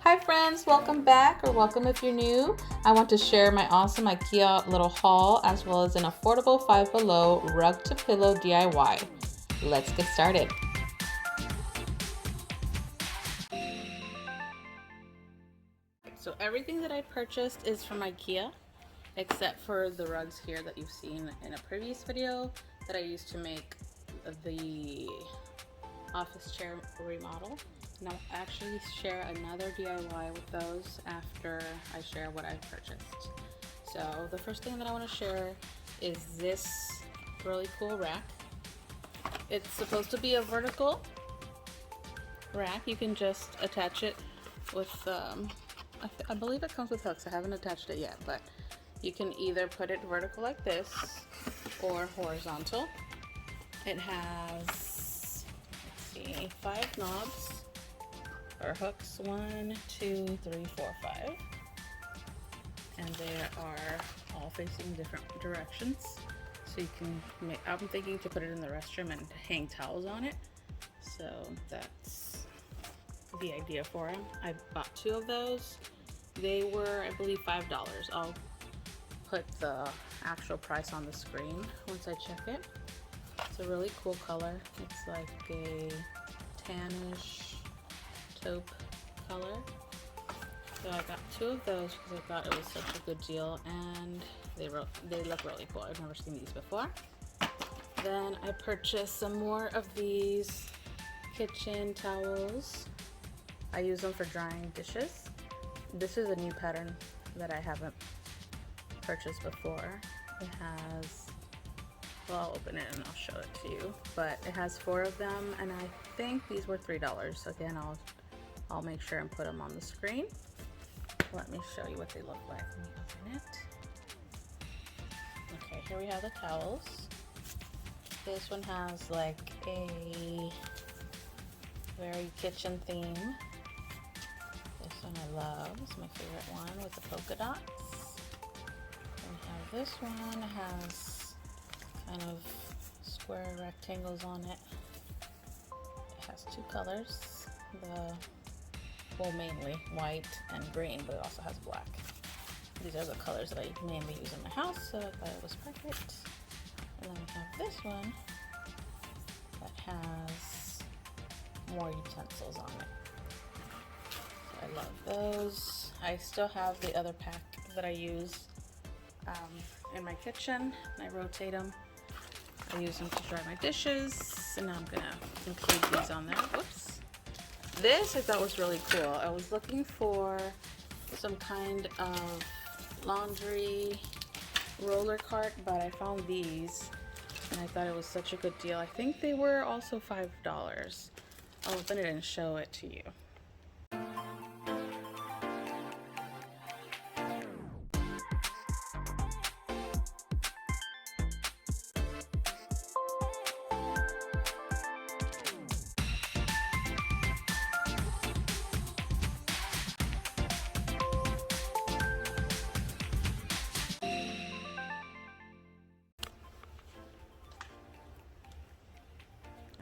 Hi friends, welcome back or welcome if you're new. I want to share my awesome Ikea little haul as well as an affordable Five Below rug to pillow DIY. Let's get started. So everything that I purchased is from Ikea except for the rugs here that you've seen in a previous video that I used to make the office chair remodel. And I'll actually share another DIY with those after I share what I've purchased. So the first thing that I want to share is this really cool rack. It's supposed to be a vertical rack. You can just attach it with, I believe it comes with hooks. I haven't attached it yet, but you can either put it vertical like this or horizontal. It has, let's see, 5 knobs or hooks, 1, 2, 3, 4, 5, and they are all facing different directions. So you can make, I'm thinking to put it in the restroom and hang towels on it. So that's the idea for them. I bought 2 of those. They were, I believe, $5. I'll put the actual price on the screen once I check it. It's a really cool color. It's like a tannish taupe color. So I got 2 of those because I thought it was such a good deal, and they look really cool. I've never seen these before. Then I purchased some more of these kitchen towels. I use them for drying dishes. This is a new pattern that I haven't purchased before. It has, well, I'll open it and I'll show it to you, but it has 4 of them, and I think these were $3. Again, I'll make sure and put them on the screen. Let me show you what they look like. Let me open it. Okay, here we have the towels. This one has like a very kitchen theme. This one I love. It's my favorite one with the polka dots. Then we have this one. It has kind of square rectangles on it. It has 2 colors. Well, mainly white and green, but it also has black. These are the colors that I mainly use in my house, so I thought it was perfect. And then we have this one that has more utensils on it. So I love those. I still have the other pack that I use in my kitchen. I rotate them. I use them to dry my dishes, and now I'm gonna include these on there. Whoops. This I thought was really cool. I was looking for some kind of laundry roller cart, but I found these and I thought it was such a good deal. I think they were also $5. I'll open it and show it to you.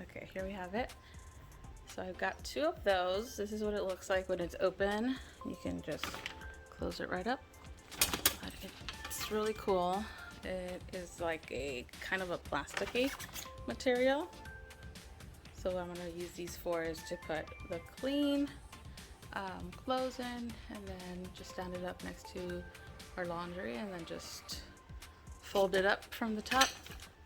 Okay, here we have it. So I've got 2 of those. This is what it looks like when it's open. You can just close it right up. But it's really cool. It is like a kind of a plasticky material. So what I'm going to use these for is to put the clean clothes in, and then just stand it up next to our laundry, and then just fold it up from the top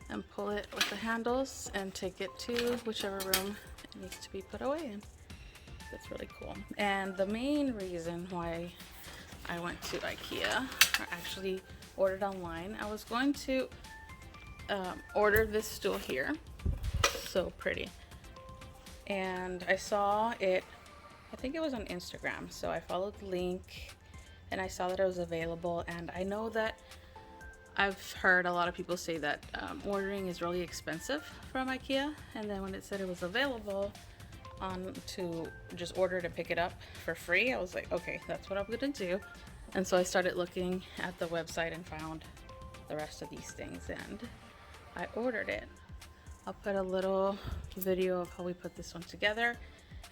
and pull it with the handles and take it to whichever room it needs to be put away in. That's really cool. And the main reason why I went to Ikea, or actually ordered online, I was going to order this stool here. So pretty. And I saw it, I think it was on Instagram, so I followed the link and I saw that it was available. And I know that I've heard a lot of people say that ordering is really expensive from Ikea, and then when it said it was available to just order to pick it up for free, I was like, okay, that's what I'm gonna do. And so I started looking at the website and found the rest of these things, and I ordered it. I'll put a little video of how we put this one together.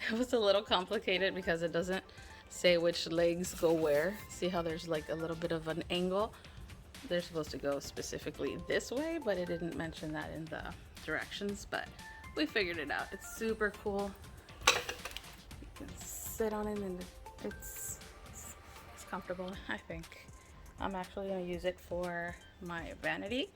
It was a little complicated because it doesn't say which legs go where. See how there's like a little bit of an angle? They're supposed to go specifically this way, but it didn't mention that in the directions, but we figured it out. It's super cool. You can sit on it and it's comfortable, I think. I'm actually gonna use it for my vanity.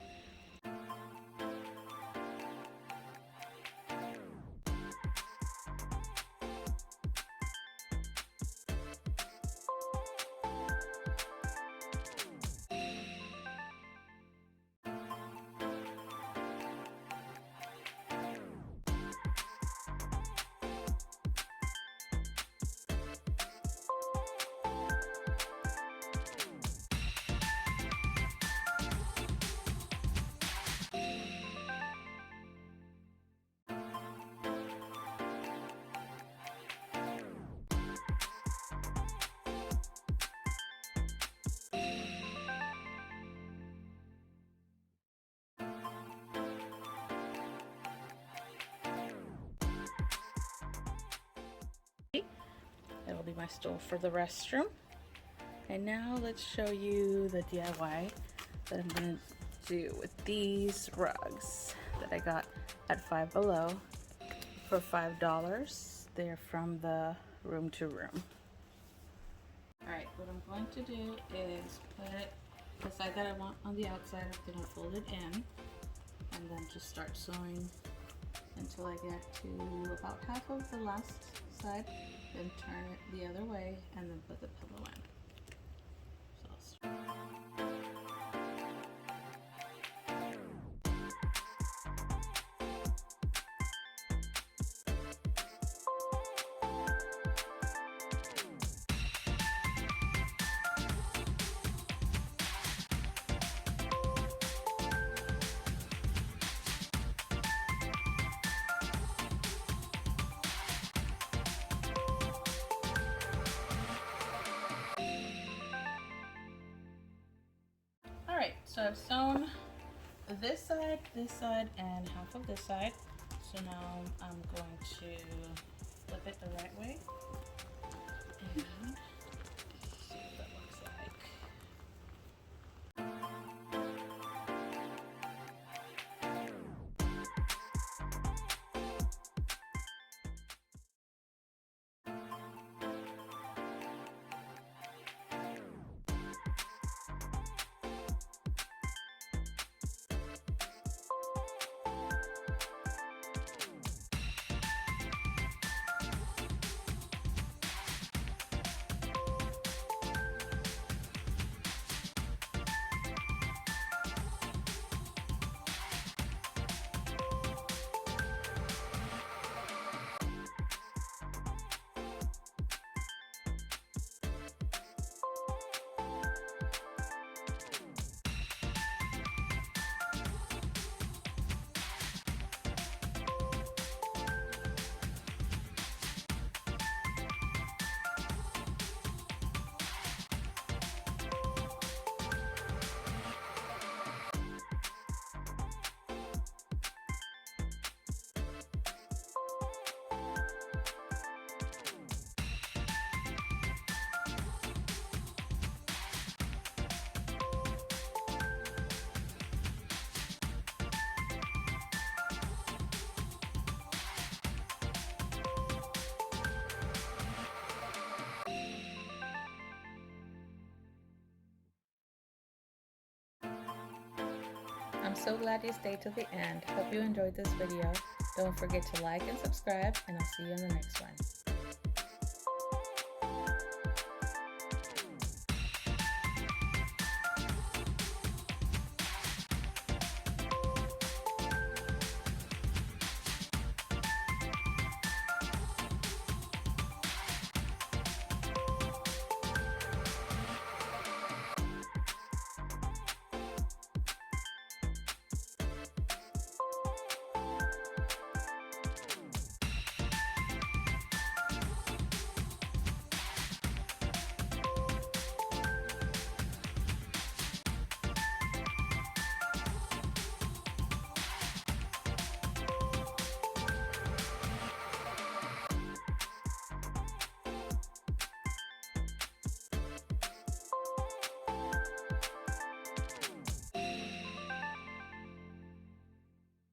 That'll be my stool for the restroom. And now let's show you the DIY that I'm gonna do with these rugs that I got at Five Below for $5. They're from the Room to Room. Alright, what I'm going to do is put the side that I want on the outside. I'm gonna fold it in and then just start sewing until I get to about half of the last side, then turn it the other way and then put the pillow in. So alright, so I've sewn this side, and half of this side. So now I'm going to flip it the right way and see what that looks like. I'm so glad you stayed till the end. Hope you enjoyed this video. Don't forget to like and subscribe, and I'll see you in the next one.